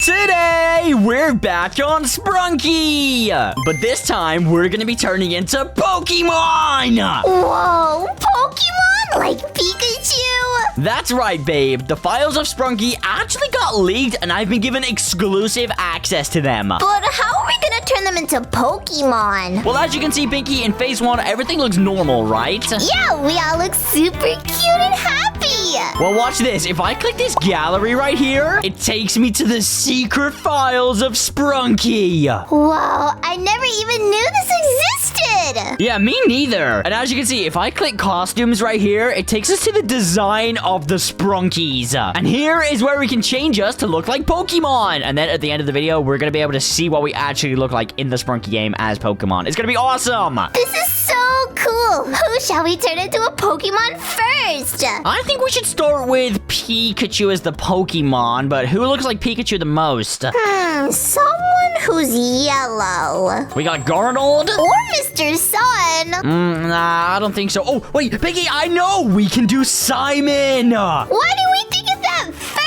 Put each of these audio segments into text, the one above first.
Today, we're back on Sprunki! But this time, we're gonna be turning into Pokemon! Whoa, Pokemon? Like Pikachu? That's right, babe. The files of Sprunki actually got leaked, and I've been given exclusive access to them. But how are we gonna turn them into Pokemon? Well, as you can see, Pinky, in phase 1, everything looks normal, right? Yeah, we all look super cute and happy. Well, watch this. If I click this gallery right here, it takes me to the secret files of Sprunki. Whoa, I never even knew this existed. Yeah, me neither. And as you can see, if I click costumes right here, it takes us to the design of the Sprunkies. And here is where we can change us to look like Pokemon. And then at the end of the video, we're going to be able to see what we actually look like in the Sprunki game as Pokemon. It's going to be awesome. This is so cool. Who shall we turn into a Pokemon first? I think we should start with Pikachu as the Pokemon, but who looks like Pikachu the most? Someone who's yellow. We got Garnold. Or Mr. Sun. Nah, I don't think so. Oh, wait, Pinky, I know! We can do Simon! Why do we think of that first?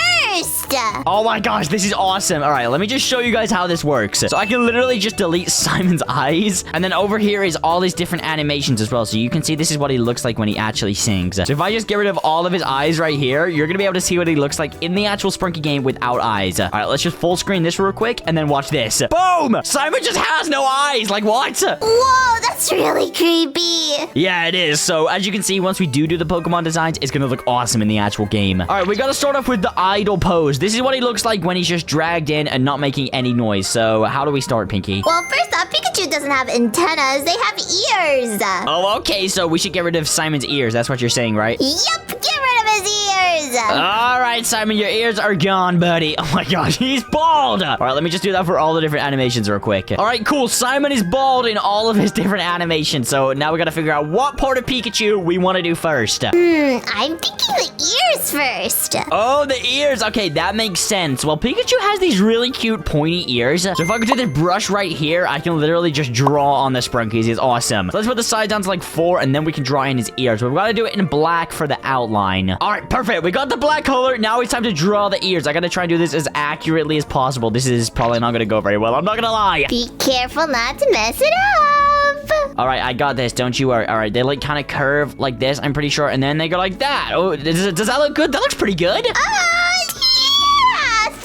Oh my gosh, this is awesome. All right, let me just show you guys how this works. So I can literally just delete Simon's eyes. And then over here is all these different animations as well. So you can see this is what he looks like when he actually sings. So if I just get rid of all of his eyes right here, you're going to be able to see what he looks like in the actual Sprunki game without eyes. All right, let's just full screen this real quick and then watch this. Boom! Simon just has no eyes. Like what? Whoa, that's really creepy. Yeah, it is. So as you can see, once we do the Pokemon designs, it's going to look awesome in the actual game. All right, we got to start off with the idle pose. This is what he looks like when he's just dragged in and not making any noise. So how do we start, Pinky? Well, first off, Pikachu doesn't have antennas. They have ears. Oh, okay. So we should get rid of Simon's ears. That's what you're saying, right? Yep, get rid of his ears. All right, Simon, your ears are gone, buddy. Oh my gosh, he's bald. All right, let me just do that for all the different animations real quick. All right, cool. Simon is bald in all of his different animations. So now we got to figure out what part of Pikachu we want to do first. I'm thinking the ears first. Oh, the ears. Okay, that makes sense. Well, Pikachu has these really cute pointy ears. So if I could do the brush right here, I can literally just draw on the Sprunkies. It's awesome. So let's put the size down to like 4, and then we can draw in his ears. But we've got to do it in black for the outline. All right, perfect. We got the black color. Now it's time to draw the ears. I got to try and do this as accurately as possible. This is probably not going to go very well. I'm not going to lie. Be careful not to mess it up. All right, I got this. Don't you worry. All right, they like kind of curve like this, I'm pretty sure. And then they go like that. Oh, does that look good? That looks pretty good. Yeah,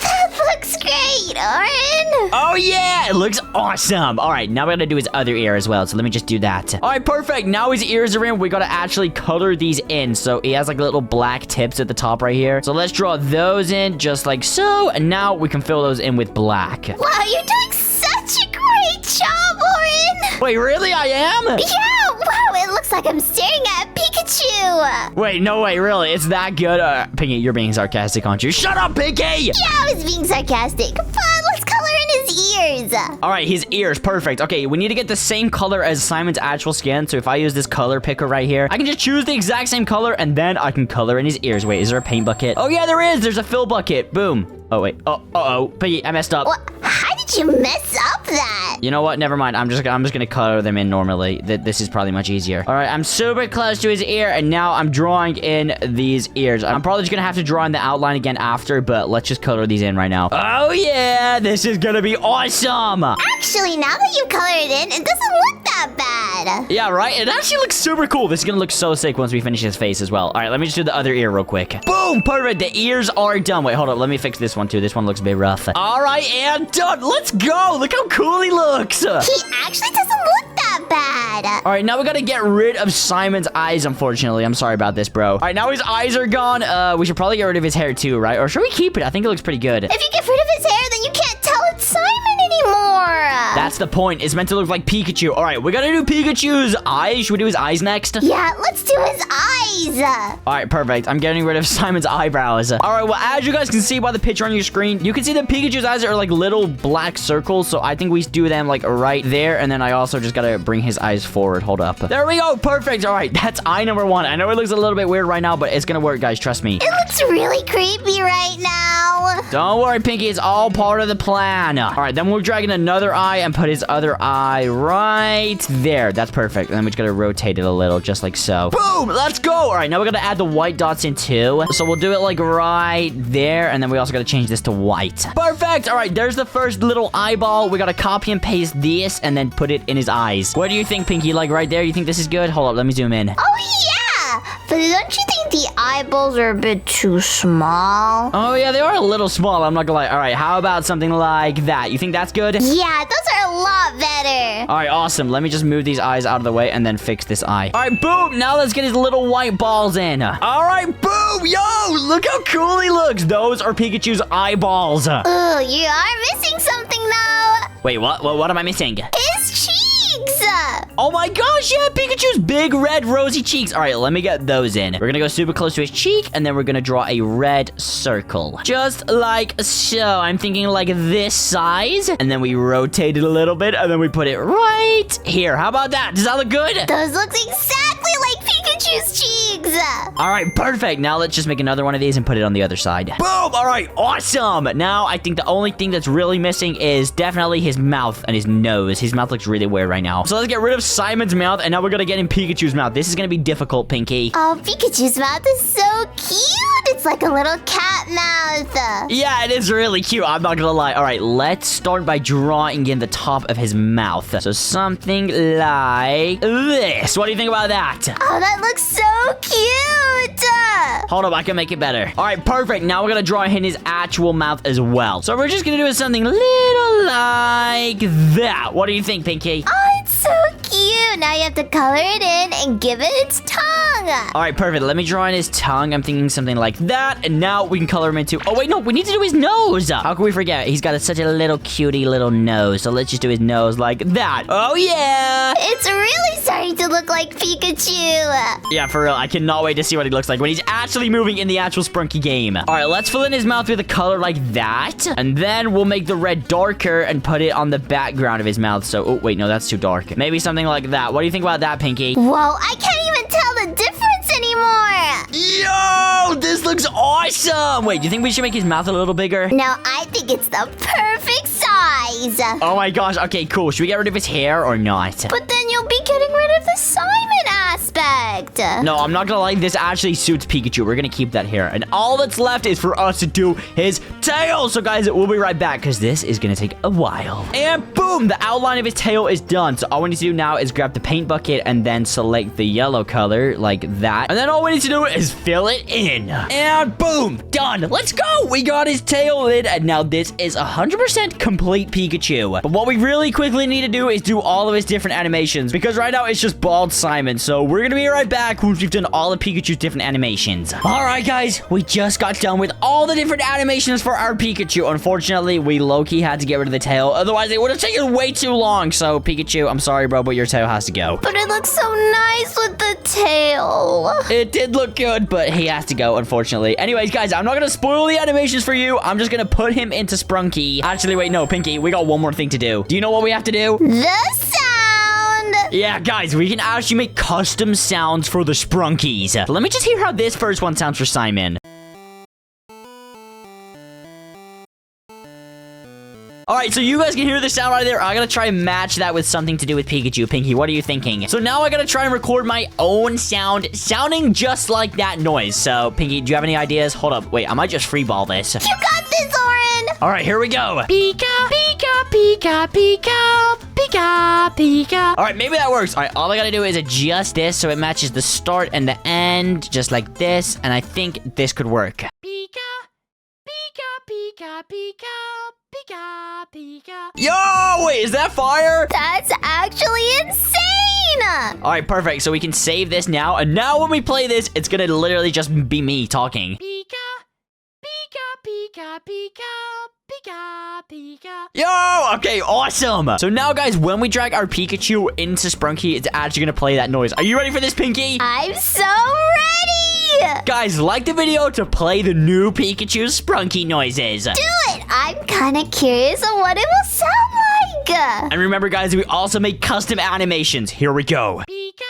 that looks great, Oren. Oh, yeah, it looks awesome. All right, now we got to do his other ear as well. So let me just do that. All right, perfect. Now his ears are in. We got to actually color these in. So he has like little black tips at the top right here. So let's draw those in just like so. And now we can fill those in with black. Wow, you're doing such a great job, Oren. Wait, really? I am? Yeah, wow, it looks like I'm staring at Pikachu. Wait, no way, really? It's that good? Pinky, you're being sarcastic, aren't you? Shut up, Pinky! Yeah, I was being sarcastic. Fine, let's color in his ears. All right, his ears, perfect. Okay, we need to get the same color as Simon's actual skin. So if I use this color picker right here, I can just choose the exact same color, and then I can color in his ears. Wait, is there a paint bucket? Oh, yeah, there is. There's a fill bucket. Boom. Oh, wait. Oh, Pinky, I messed up. What? How did you mess up that? You know what? Never mind. I'm just gonna color them in normally. This is probably much easier. All right, I'm super close to his ear, and now I'm drawing in these ears. I'm probably just gonna have to draw in the outline again after, but let's just color these in right now. Oh yeah, this is gonna be awesome. Actually, now that you color it in, it doesn't look that bad. Yeah, right? It actually looks super cool. This is gonna look so sick once we finish his face as well. All right, let me just do the other ear real quick. Boom, perfect. The ears are done. Wait, hold up. Let me fix this one too. This one looks a bit rough. All right, and done. Let's go. Look how cool he looks. He actually doesn't look that bad. All right, now we gotta get rid of Simon's eyes, unfortunately. I'm sorry about this, bro. All right, now his eyes are gone. We should probably get rid of his hair too, right? Or should we keep it? I think it looks pretty good. If you get rid of his hair, then you can't tell it's Simon anymore. That's the point. It's meant to look like Pikachu. All right, we gotta do Pikachu's eyes. Should we do his eyes next? Yeah, let's do his eyes. All right, perfect. I'm getting rid of Simon's eyebrows. All right, well, as you guys can see by the picture on your screen, you can see that Pikachu's eyes are like little black circles. So I think we do them like right there. And then I also just gotta bring his eyes forward. Hold up. There we go. Perfect. All right, that's eye number 1. I know it looks a little bit weird right now, but it's gonna work, guys. Trust me. It looks really creepy right now. Don't worry, Pinky. It's all part of the plan. All right, then we're dragging another eye and put his other eye right there. That's perfect. And then we just gotta rotate it a little, just like so. Boom! Let's go! All right, now we're gonna add the white dots in too. So we'll do it like right there, and then we also gotta change this to white. Perfect. All right, there's the first little eyeball. We gotta copy and paste this and then put it in his eyes. What do you think, Pinky? Like right there? You think this is good? Hold up, let me zoom in. Oh, yeah. But don't you think the eyeballs are a bit too small? Oh yeah, they are a little small. I'm not gonna lie. All right, how about something like that? You think that's good? Yeah, those are a lot better. All right, awesome. Let me just move these eyes out of the way and then fix this eye. All right, boom. Now let's get his little white balls in. All right, boom. Yo, look how cool he looks. Those are Pikachu's eyeballs. Ooh, you are missing something though. Wait, what am I missing? His cheeks. Oh my gosh, yeah, Pikachu's big red rosy cheeks. All right, let me get those in. We're gonna go super close to his cheek, and then we're gonna draw a red circle. Just like so. I'm thinking like this size, and then we rotate it a little bit, and then we put it right here. How about that? Does that look good? Those look exactly like Pikachu's cheeks. All right, perfect. Now let's just make another one of these and put it on the other side. Boom! All right, awesome. Now I think the only thing that's really missing is definitely his mouth and his nose. His mouth looks really weird right now. So let's get rid of Simon's mouth, and now we're gonna get in Pikachu's mouth. This is gonna be difficult, Pinky. Oh, Pikachu's mouth is so cute. It's like a little cat mouth. Yeah, it is really cute. I'm not gonna lie. All right, let's start by drawing in the top of his mouth. So something like this. What do you think about that? Oh, that looks so cute. Hold up, I can make it better. All right, perfect. Now we're gonna draw in his actual mouth as well. So we're just gonna do something little like that. What do you think, Pinky? Oh, it's so cute. Now you have to color it in and give it its tongue. All right, perfect. Let me draw in his tongue. I'm thinking something like that. And now we can color him into... Oh, wait, no. We need to do his nose. How can we forget? He's got such a little cutie little nose. So let's just do his nose like that. Oh, yeah. It's really starting to look like Pikachu. Yeah, for real. I cannot wait to see what he looks like when he's actually moving in the actual Sprunky game. All right, let's fill in his mouth with a color like that. And then we'll make the red darker and put it on the background of his mouth. So, oh, wait, no, that's too dark. Maybe something like that. What do you think about that, Pinky? Whoa, I can't even tell the difference anymore. Yo, this looks awesome. Wait, do you think we should make his mouth a little bigger? No, I think it's the perfect size. Oh my gosh. Okay, cool. Should we get rid of his hair or not? But then you'll be getting rid of the Simon aspect. No, I'm not gonna lie. This actually suits Pikachu. We're gonna keep that hair. And all that's left is for us to do his tail. So guys, we'll be right back because this is gonna take a while. And boom, the outline of his tail is done. So all we need to do now is grab the paint bucket and then select the yellow color like that. And then all we need to do is fill it in. And boom, done. Let's go. We got his tail in, and now this is 100% complete Pikachu. But what we really quickly need to do is do all of his different animations, because right now it's just bald Simon. So we're gonna be right back once we've done all of Pikachu's different animations. All right, guys, we just got done with all the different animations for our Pikachu. Unfortunately, we low-key had to get rid of the tail. Otherwise, it would have taken way too long. So Pikachu, I'm sorry, bro, but your tail has to go. But it looks so nice with the tail. It did look good, but he has to go, unfortunately. Anyways, guys, I'm not gonna spoil the animations for you. I'm just gonna put him into Sprunky. Actually, wait, no, Pinky, we got one more thing to do. Do you know what we have to do? The sound. Yeah, guys, we can actually make custom sounds for the Sprunkies. Let me just hear how this first one sounds for Simon. Alright, so you guys can hear the sound right there. I gotta try and match that with something to do with Pikachu. Pinky, what are you thinking? So now I gotta try and record my own sound, sounding just like that noise. So, Pinky, do you have any ideas? Hold up, wait, I might just freeball this. You got this, Oren. Alright, here we go. Pika, Pika, Pika, Pika, Pika, Pika. Alright, maybe that works. Alright, all I gotta do is adjust this so it matches the start and the end, just like this. And I think this could work. Pika, Pika, Pika, Pika. Pika, Pika. Yo, wait, is that fire? That's actually insane. All right, perfect. So we can save this now. And now when we play this, it's going to literally just be me talking. Pika, Pika, Pika, Pika, Pika, Pika. Yo, okay, awesome. So now, guys, when we drag our Pikachu into Sprunky, it's actually going to play that noise. Are you ready for this, Pinky? I'm so ready. Guys, like the video to play the new Pikachu Sprunky noises. Do it. I'm kind of curious on what it will sound like. And remember, guys, we also make custom animations. Here we go. Pika,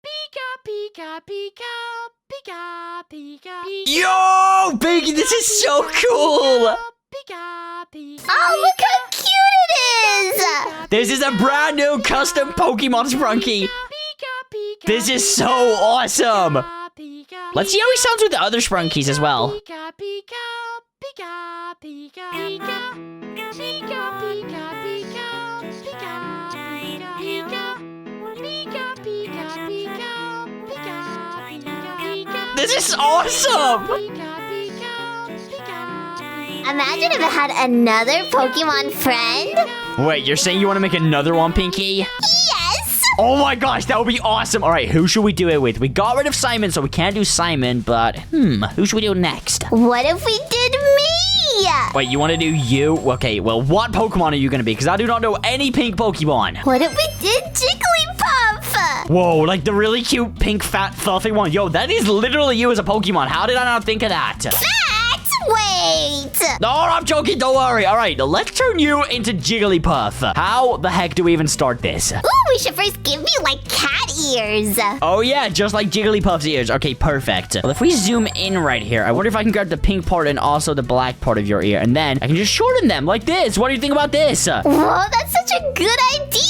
Pika, Pika, Pika, Pika, Pika. Yo, Pinky, this is so cool. Pika, Pika. Oh, look how cute it is. This is a brand new custom Pokemon Sprunky. This is so awesome. Let's see how he sounds with the other Sprunkies as well. Pika, pika, pika, pika, pika, pika, pika, pika, pika, pika, pika, pika, pika, pika, pika. This is awesome! Imagine if it had another Pokemon friend. Wait, you're saying you want to make another one, Pinky? Yes. Oh my gosh, that would be awesome. All right, who should we do it with? We got rid of Simon, so we can't do Simon, but who should we do next? What if we did me? Wait, you want to do you? Okay, well, what Pokemon are you going to be? Because I do not know any pink Pokemon. What if we did Jigglypuff? Whoa, like the really cute pink fat fluffy one. Yo, that is literally you as a Pokemon. How did I not think of that? Wait. No, I'm joking. Don't worry. All right, let's turn you into Jigglypuff. How the heck do we even start this? Ooh, we should first give me like cat ears. Oh, yeah, just like Jigglypuff's ears. Okay, perfect. Well, if we zoom in right here, I wonder if I can grab the pink part and also the black part of your ear. And then I can just shorten them like this. What do you think about this? Whoa, that's such a good idea.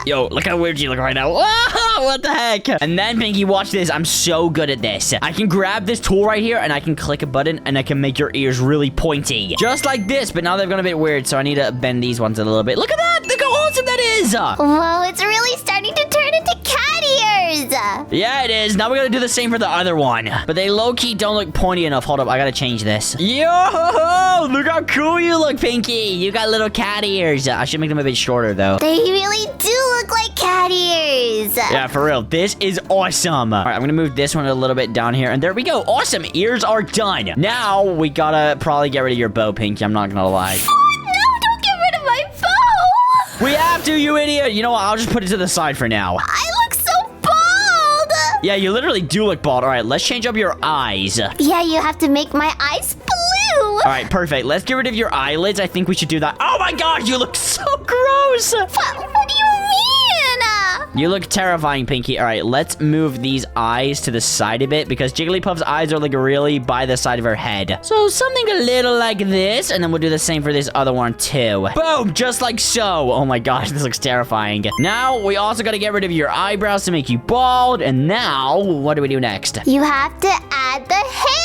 Yo, look how weird you look right now. Whoa, what the heck? And then, Pinky, watch this. I'm so good at this. I can grab this tool right here, and I can click a button, and I can make your ears really pointy. Just like this, but now they've gone a bit weird, so I need to bend these ones a little bit. Look at that! Look how awesome that is! Whoa, it's really starting to turn into cat ears. Yeah, it is. Now we gotta do the same for the other one. But they low-key don't look pointy enough. Hold up, I gotta change this. Yo! Look how cool you look, Pinky! You got little cat ears. I should make them a bit shorter, though. They really do look like cat ears. Yeah, for real. This is awesome. All right, I'm gonna move this one a little bit down here. And there we go. Awesome. Ears are done. Now, we gotta probably get rid of your bow, Pinky. I'm not gonna lie. No, don't get rid of my bow. We have to, you idiot. You know what? I'll just put it to the side for now. I look so bald. Yeah, you literally do look bald. All right, let's change up your eyes. Yeah, you have to make my eyes blue. All right, perfect. Let's get rid of your eyelids. I think we should do that. Oh my gosh, you look so gross. What do you mean? You look terrifying, Pinky. All right, let's move these eyes to the side a bit because Jigglypuff's eyes are like really by the side of her head. So something a little like this, and then we'll do the same for this other one too. Boom, just like so. Oh my gosh, this looks terrifying. Now, we also got to get rid of your eyebrows to make you bald. And now, what do we do next? You have to add the hair.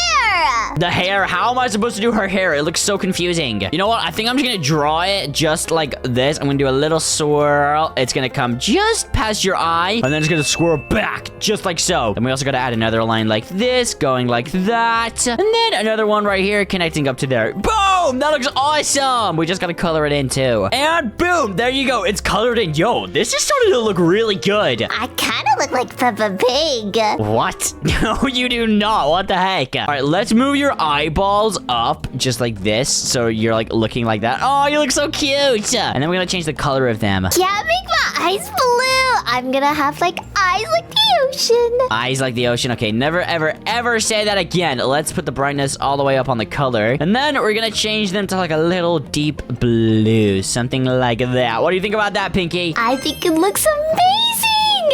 The hair? How am I supposed to do her hair? It looks so confusing. You know what? I think I'm just going to draw it just like this. I'm going to do a little swirl. It's going to come just past your eye, and then it's going to swirl back just like so. And we also got to add another line like this, going like that. And then another one right here connecting up to there. Boom! That looks awesome. We just got to color it in too. And boom! There you go. It's colored in. Yo, this is starting to look really good. I kind of look like Peppa Pig. What? No, you do not. What the heck? All right, let's move your eyeballs up just like this. So you're like looking like that. Oh, you look so cute. And then we're going to change the color of them. Yeah, make my eyes blue. I'm gonna have like eyes like the ocean. Eyes like the ocean. Okay, never, ever, ever say that again. Let's put the brightness all the way up on the color. And then we're going to change them to like a little deep blue. Something like that. What do you think about that, Pinky? I think it looks amazing.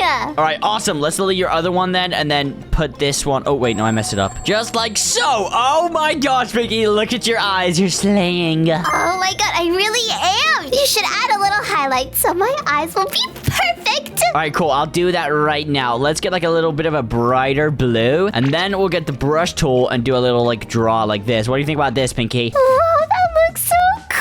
All right, awesome. Let's delete your other one then, and then put this one. Oh, wait, no, I messed it up. Just like so. Oh my gosh, Pinky, look at your eyes. You're slaying. Oh my god, I really am. You should add a little highlight so my eyes will be perfect. All right, cool. I'll do that right now. Let's get like a little bit of a brighter blue, and then we'll get the brush tool and do a little like draw like this. What do you think about this, Pinky? Whoa, that looks so cool.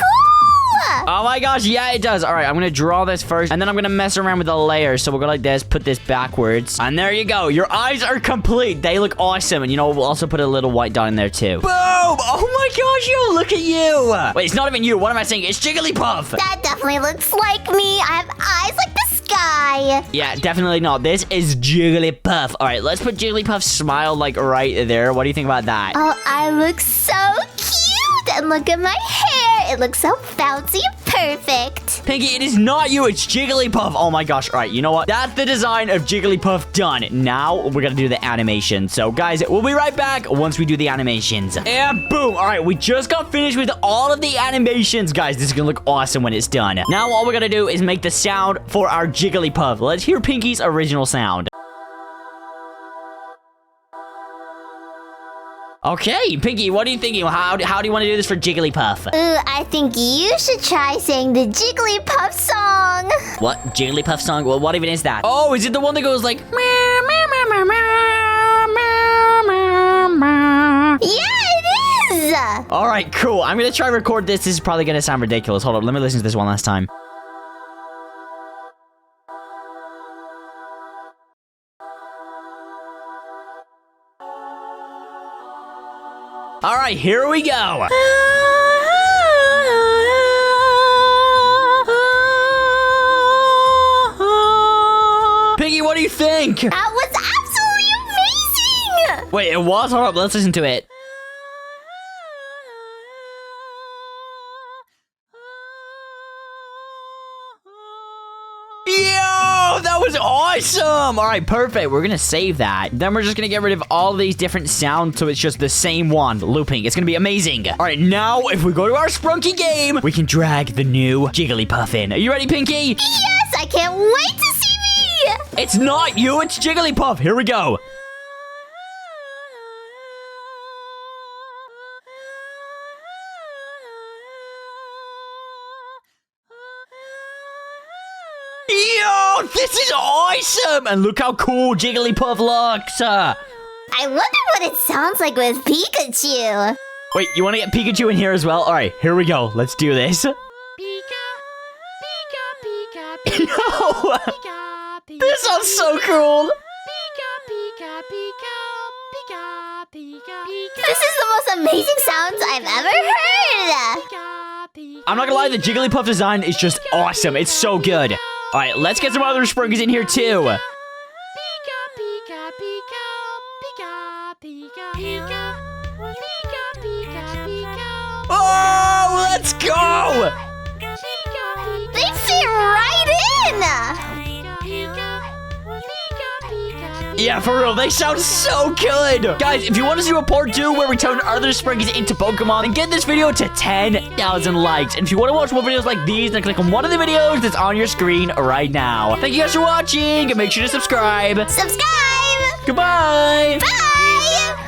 Oh my gosh, yeah, it does. All right, I'm gonna draw this first, and then I'm gonna mess around with the layers. So we'll go like this, put this backwards, and there you go. Your eyes are complete. They look awesome. And you know, we'll also put a little white dot in there too. Boom! Oh my gosh, yo, look at you. Wait, it's not even you. What am I saying? It's Jigglypuff. That definitely looks like me. I have eyes like the sky. Yeah, definitely not. This is Jigglypuff. All right, let's put Jigglypuff's smile like right there. What do you think about that? Oh, I look so cute. And look at my hair. It looks so bouncy and perfect. Pinky, it is not you. It's Jigglypuff. Oh my gosh. All right, you know what? That's the design of Jigglypuff done. Now we're gonna do the animation. So guys, we'll be right back once we do the animations. And boom. All right, we just got finished with all of the animations. Guys, this is gonna look awesome when it's done. Now all we're gonna do is make the sound for our Jigglypuff. Let's hear Pinky's original sound. Okay, Pinky, what are you thinking? How do you want to do this for Jigglypuff? Ooh, I think you should try saying the Jigglypuff song. What? Jigglypuff song? Well, what even is that? Oh, is it the one that goes like... meow, meow, meow, meow, meow, meow, meow, All right, cool. I'm gonna try to record this. This is probably gonna sound ridiculous. Hold up, let me listen to this one last time. All right, here we go. Piggy, what do you think? That was absolutely amazing! Wait, it was? Hold up, let's listen to it. Yo, that was awesome! All right, perfect. We're gonna save that. Then we're just gonna get rid of all these different sounds so it's just the same one looping. It's gonna be amazing. All right, now if we go to our Sprunky game, we can drag the new Jigglypuff in. Are you ready, Pinky? Yes, I can't wait to see me! It's not you, it's Jigglypuff. Here we go. Yo, this is awesome! And look how cool Jigglypuff looks. I wonder what it sounds like with Pikachu. Wait, you want to get Pikachu in here as well? All right, here we go. Let's do this. Pika, Pika, Pika, Pika, Yo, Pika, Pika, this sounds so cool. Pika, Pika, Pika, Pika, Pika, Pika. This is the most amazing sounds I've ever heard. Pika, Pika, I'm not gonna lie, the Jigglypuff design is just awesome. It's so good. All right, let's get some other Sprunkies in here too. Pika, Pika, Pika, Pika, Pika, Pika, Pika, Pika, Pika. Oh, let's go! They fit right in. Yeah, for real, they sound so good. Guys, if you want to see a part 2 where we turn other Sprunkies into Pokemon, then get this video to 10,000 likes. And if you want to watch more videos like these, then click on one of the videos that's on your screen right now. Thank you guys for watching, and make sure to subscribe. Subscribe. Goodbye. Bye.